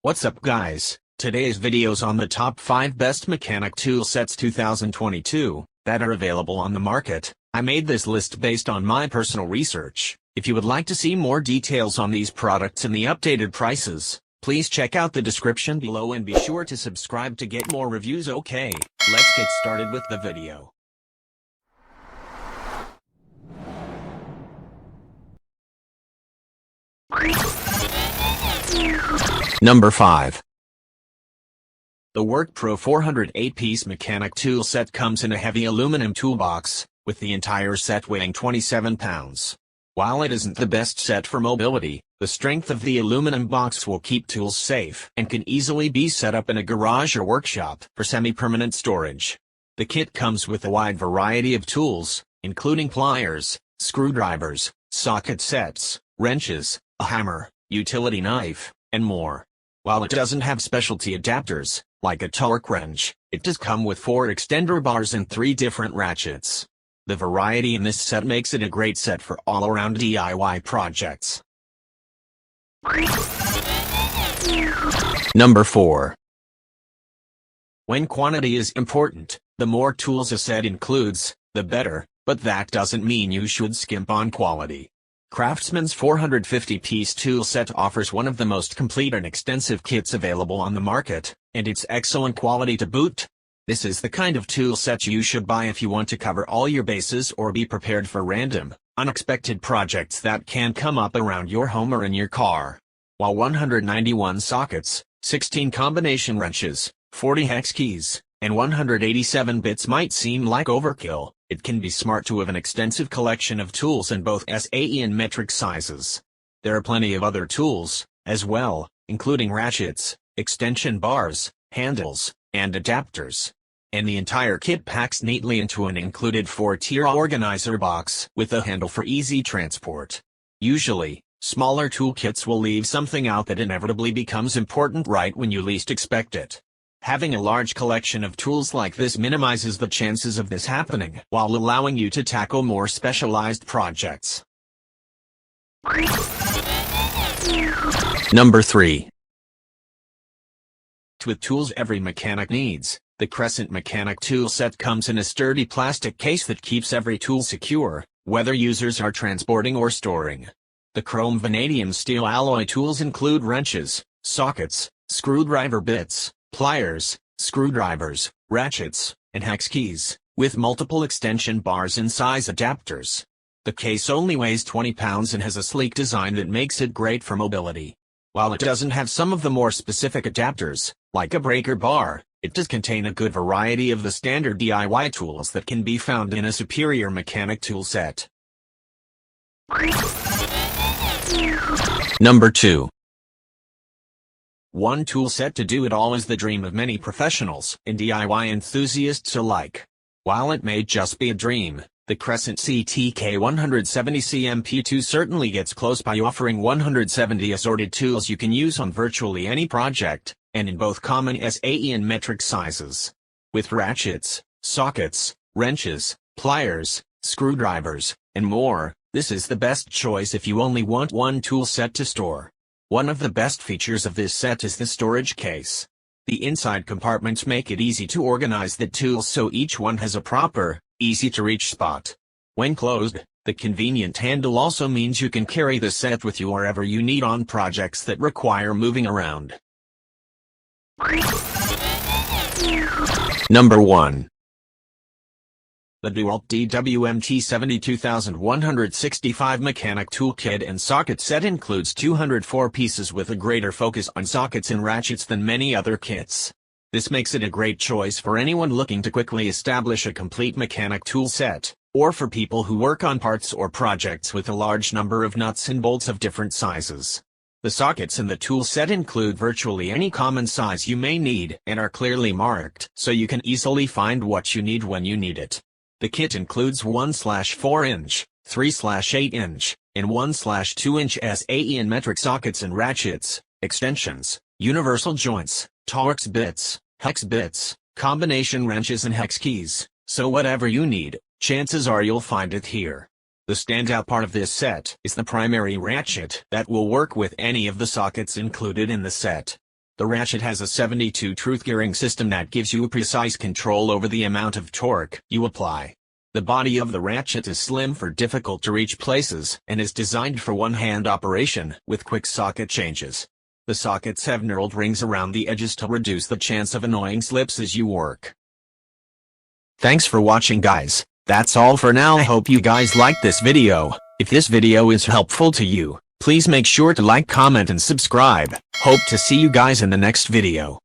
What's up guys, today's video's on the top 5 best mechanic tool sets 2022 that are available on the market. I made this list based on my personal research. If you would like to see more details on these products and the updated prices, please check out the description below and be sure to subscribe to get more reviews. Okay, let's get started with the video. Number 5. The WorkPro 408-piece mechanic tool set comes in a heavy aluminum toolbox, with the entire set weighing 27 pounds. While it isn't the best set for mobility, the strength of the aluminum box will keep tools safe and can easily be set up in a garage or workshop for semi-permanent storage. The kit comes with a wide variety of tools, including pliers, screwdrivers, socket sets, wrenches, a hammer, utility knife, and more. While it doesn't have specialty adapters, like a torque wrench, it does come with 4 extender bars and 3 different ratchets. The variety in this set makes it a great set for all-around DIY projects. Number 4. When quantity is important, the more tools a set includes, the better, but that doesn't mean you should skimp on quality. Craftsman's 450-piece tool set offers one of the most complete and extensive kits available on the market, and it's excellent quality to boot. This is the kind of tool set you should buy if you want to cover all your bases or be prepared for random, unexpected projects that can come up around your home or in your car. While 191 sockets, 16 combination wrenches, 40 hex keys, and 187 bits might seem like overkill, it can be smart to have an extensive collection of tools in both SAE and metric sizes. There are plenty of other tools, as well, including ratchets, extension bars, handles, and adapters. And the entire kit packs neatly into an included 4-tier organizer box with a handle for easy transport. Usually, smaller toolkits will leave something out that inevitably becomes important right when you least expect it. Having a large collection of tools like this minimizes the chances of this happening while allowing you to tackle more specialized projects. Number 3. With tools every mechanic needs, the Crescent mechanic tool set comes in a sturdy plastic case that keeps every tool secure, whether users are transporting or storing. The chrome vanadium steel alloy tools include wrenches, sockets, screwdriver bits, pliers, screwdrivers, ratchets, and hex keys, with multiple extension bars and size adapters. The case only weighs 20 pounds and has a sleek design that makes it great for mobility. While it doesn't have some of the more specific adapters, like a breaker bar, it does contain a good variety of the standard DIY tools that can be found in a superior mechanic tool set. Number 2. One tool set to do it all is the dream of many professionals and DIY enthusiasts alike. While it may just be a dream, the Crescent CTK 170 CMP2 certainly gets close by offering 170 assorted tools you can use on virtually any project, and in both common SAE and metric sizes. With ratchets, sockets, wrenches, pliers, screwdrivers, and more, this is the best choice if you only want one tool set to store. One of the best features of this set is the storage case. The inside compartments make it easy to organize the tools so each one has a proper, easy-to-reach spot. When closed, the convenient handle also means you can carry the set with you wherever you need on projects that require moving around. Number 1. The DEWALT DWM T70 2165 mechanic tool kit and socket set includes 204 pieces with a greater focus on sockets and ratchets than many other kits. This makes it a great choice for anyone looking to quickly establish a complete mechanic tool set, or for people who work on parts or projects with a large number of nuts and bolts of different sizes. The sockets in the tool set include virtually any common size you may need and are clearly marked so you can easily find what you need when you need it. The kit includes 1/4-inch, 3/8-inch, and 1/2-inch SAE and metric sockets and ratchets, extensions, universal joints, Torx bits, hex bits, combination wrenches and hex keys, so whatever you need, chances are you'll find it here. The standout part of this set is the primary ratchet that will work with any of the sockets included in the set. The ratchet has a 72 tooth gearing system that gives you precise control over the amount of torque you apply. The body of the ratchet is slim for difficult-to-reach places and is designed for one-hand operation with quick socket changes. The sockets have knurled rings around the edges to reduce the chance of annoying slips as you work. Thanks for watching, guys. That's all for now. I hope you guys liked this video. If this video is helpful to you, please make sure to like, comment, and subscribe. Hope to see you guys in the next video.